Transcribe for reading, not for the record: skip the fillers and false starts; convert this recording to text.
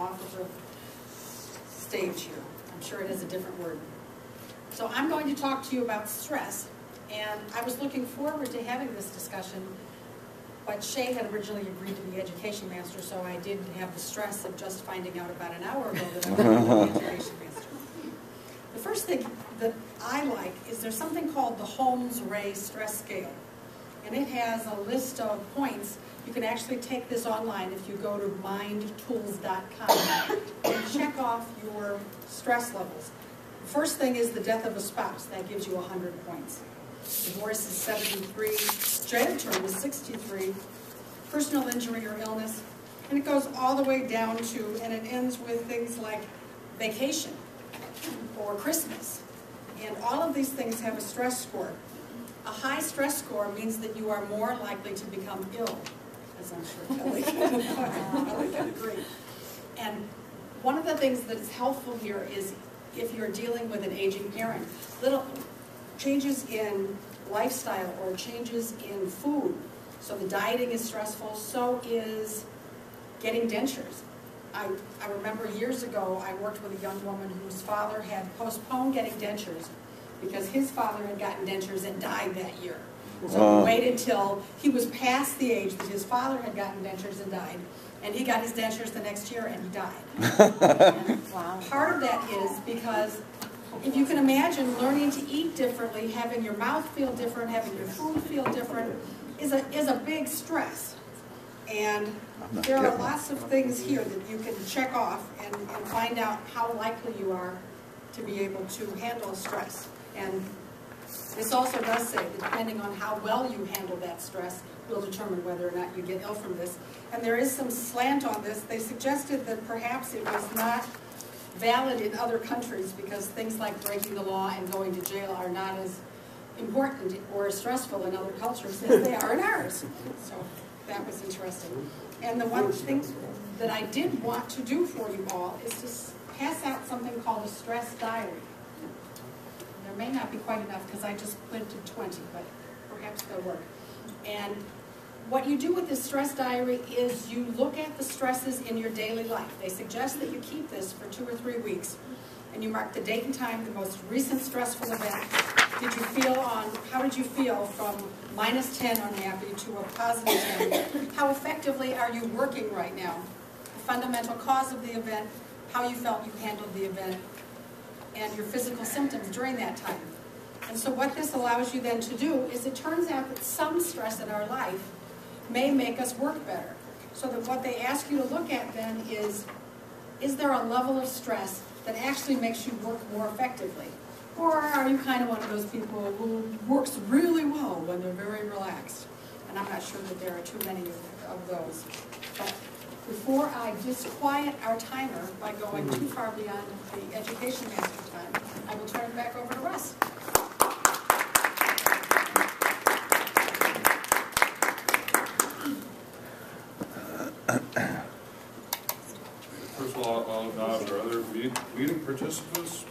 off of the stage here. I'm sure it has a different word. So I'm going to talk to you about stress, and I was looking forward to having this discussion, but Shay had originally agreed to be education master, so I didn't have the stress of just finding out about an hour ago that I was going to be education master. The first thing that I like is there's something called the Holmes-Ray stress scale, and it has a list of points. You can actually take this online if you go to mindtools.com and check off your stress levels. The first thing is the death of a spouse. That gives you 100 points. Divorce is 73. Jail term is 63. Personal injury or illness. And it goes all the way down to, and it ends with things like vacation or Christmas. And all of these things have a stress score. A high stress score means that you are more likely to become ill, as I'm sure Kelly can agree. And one of the things that is helpful here is if you're dealing with an aging parent, little changes in lifestyle or changes in food. So the dieting is stressful, so is getting dentures. I remember years ago I worked with a young woman whose father had postponed getting dentures because his father had gotten dentures and died that year. So he waited till he was past the age that his father had gotten dentures and died, and he got his dentures the next year and he died. And part of that is because if you can imagine learning to eat differently, having your mouth feel different, having your food feel different, is a big stress. And there are lots of things here that you can check off and find out how likely you are to be able to handle stress. And this also does say that depending on how well you handle that stress will determine whether or not you get ill from this. And there is some slant on this. They suggested that perhaps it was not valid in other countries because things like breaking the law and going to jail are not as important or as stressful in other cultures as they are in ours. So that was interesting. And the one thing that I did want to do for you all is to pass out something called a stress diary. There may not be quite enough because I just printed 20, but perhaps they'll work. And what you do with this stress diary is you look at the stresses in your daily life. They suggest that you keep this for 2 or 3 weeks, and you mark the date and time, the most recent stressful event. How did you feel from -10 unhappy to a positive 10? How effectively are you working right now? The fundamental cause of the event, how you felt you handled the event, and your physical symptoms during that time. And so what this allows you then to do is it turns out that some stress in our life may make us work better. So that what they ask you to look at then is there a level of stress that actually makes you work more effectively? Or are you kind of one of those people who works really well when they're very relaxed? And I'm not sure that there are too many of those. But before I disquiet our timer by going too far beyond the education master time, I will turn it back over to Russ. First of all, I'll acknowledge our other meeting participants.